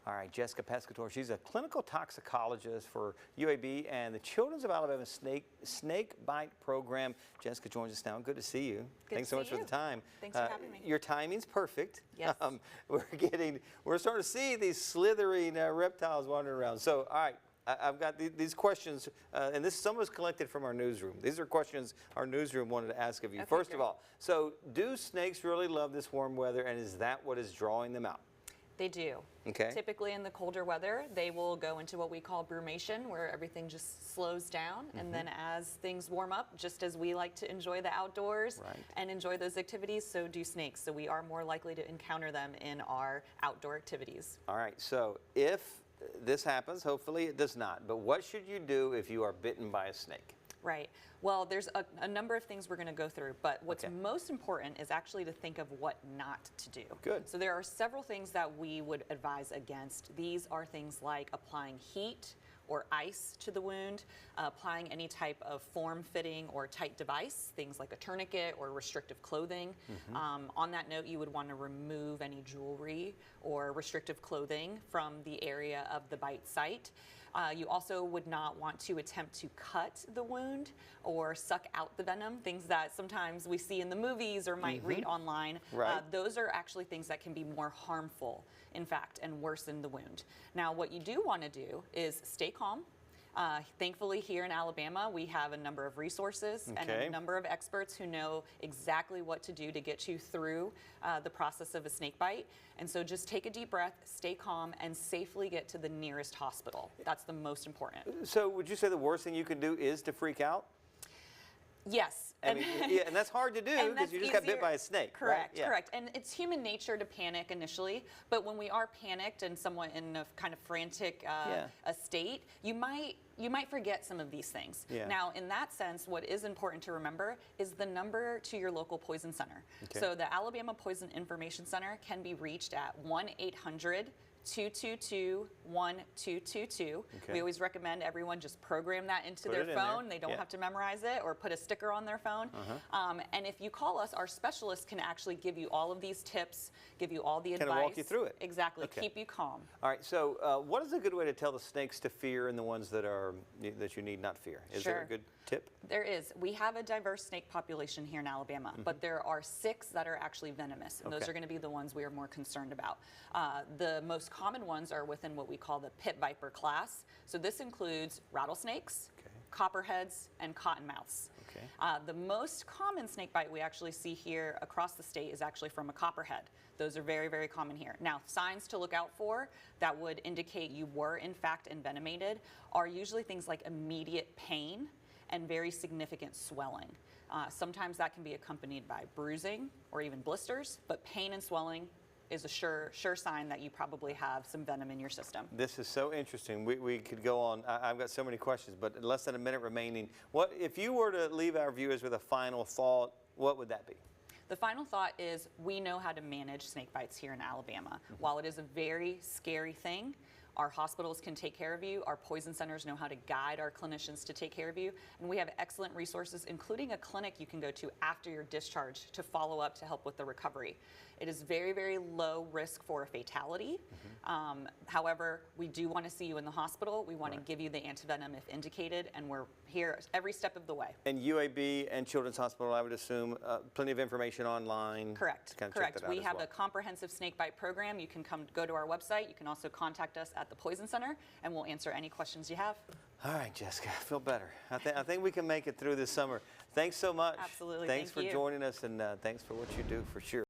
All right, Jessica Pescatore, she's a clinical toxicologist for UAB and the Children's of Alabama Snake Bite Program. Jessica joins us now. Good to see you. Thanks so much for the time. Thanks for having me. Your timing's perfect. Yes. We're starting to see these slithering reptiles wandering around. So, all right. I've got these questions, and some was collected from our newsroom. These are questions our newsroom wanted to ask of you. Okay, First of all, so do snakes really love this warm weather, and is that what is drawing them out? They do. Okay. Typically in the colder weather, they will go into what we call brumation, where everything just slows down. And then as things warm up, just as we like to enjoy the outdoors and enjoy those activities, so do snakes. So we are more likely to encounter them in our outdoor activities. All right. So if this happens, hopefully it does not, but what should you do if you are bitten by a snake? Right. Well, there's a number of things we're going to go through, but what's most important is actually to think of what not to do. Good. So there are several things that we would advise against. These are things like applying heat or ice to the wound, applying any type of form-fitting or tight device, things like a tourniquet or restrictive clothing. On that note, you would want to remove any jewelry or restrictive clothing from the area of the bite site. You also would not want to attempt to cut the wound or suck out the venom, things that sometimes we see in the movies or might read online. Those are actually things that can be more harmful, in fact, and worsen the wound. Now, what you do want to do is stay calm. Thankfully, here in Alabama, we have a number of resources and a number of experts who know exactly what to do to get you through the process of a snake bite. And so just take a deep breath, stay calm, and safely get to the nearest hospital. That's the most important. So would you say the worst thing you can do is to freak out? Yes. I mean, yeah, and that's hard to do because you just got bit by a snake. Correct, right? correct. And it's human nature to panic initially, but when we are panicked and somewhat in a kind of frantic a state, you might forget some of these things. Now, in that sense, what is important to remember is the number to your local poison center. So the Alabama Poison Information Center can be reached at 1-800-222-1222. We always recommend everyone just program that into their phone. They don't have to memorize it or put a sticker on their phone. And if you call us, our specialists can actually give you all of these tips, give you all the advice. Kind of walk you through it. Exactly. Keep you calm. All right. So what is a good way to tell the snakes to fear and the ones that you need not fear? Is there a good tip? There is. We have a diverse snake population here in Alabama, but there are 6 that are actually venomous, and those are going to be the ones we are more concerned about. The most common ones are within what we call the pit viper class. So this includes rattlesnakes, copperheads, and cottonmouths. The most common snake bite we actually see here across the state is actually from a copperhead. Those are very, very common here. Now, signs to look out for that would indicate you were in fact envenomated are usually things like immediate pain and very significant swelling. Sometimes that can be accompanied by bruising or even blisters, but pain and swelling is a sure sign that you probably have some venom in your system. This is so interesting. We could go on. I've got so many questions, but less than a minute remaining. What if you were to leave our viewers with a final thought, what would that be? The final thought is we know how to manage snake bites here in Alabama. While it is a very scary thing, our hospitals can take care of you. Our poison centers know how to guide our clinicians to take care of you. And we have excellent resources, including a clinic you can go to after your discharge to follow up to help with the recovery. It is very, very low risk for a fatality. However, we do want to see you in the hospital. We want to give you the antivenom if indicated, and we're here every step of the way. And UAB and Children's Hospital, I would assume, plenty of information online. Correct. Correct. We have a comprehensive snake bite program. You can go to our website. You can also contact us at the Poison Center, and we'll answer any questions you have. All right, Jessica, I feel better. I think we can make it through this summer. Thanks so much. Absolutely. Thanks for joining us, and thanks for what you do, for sure.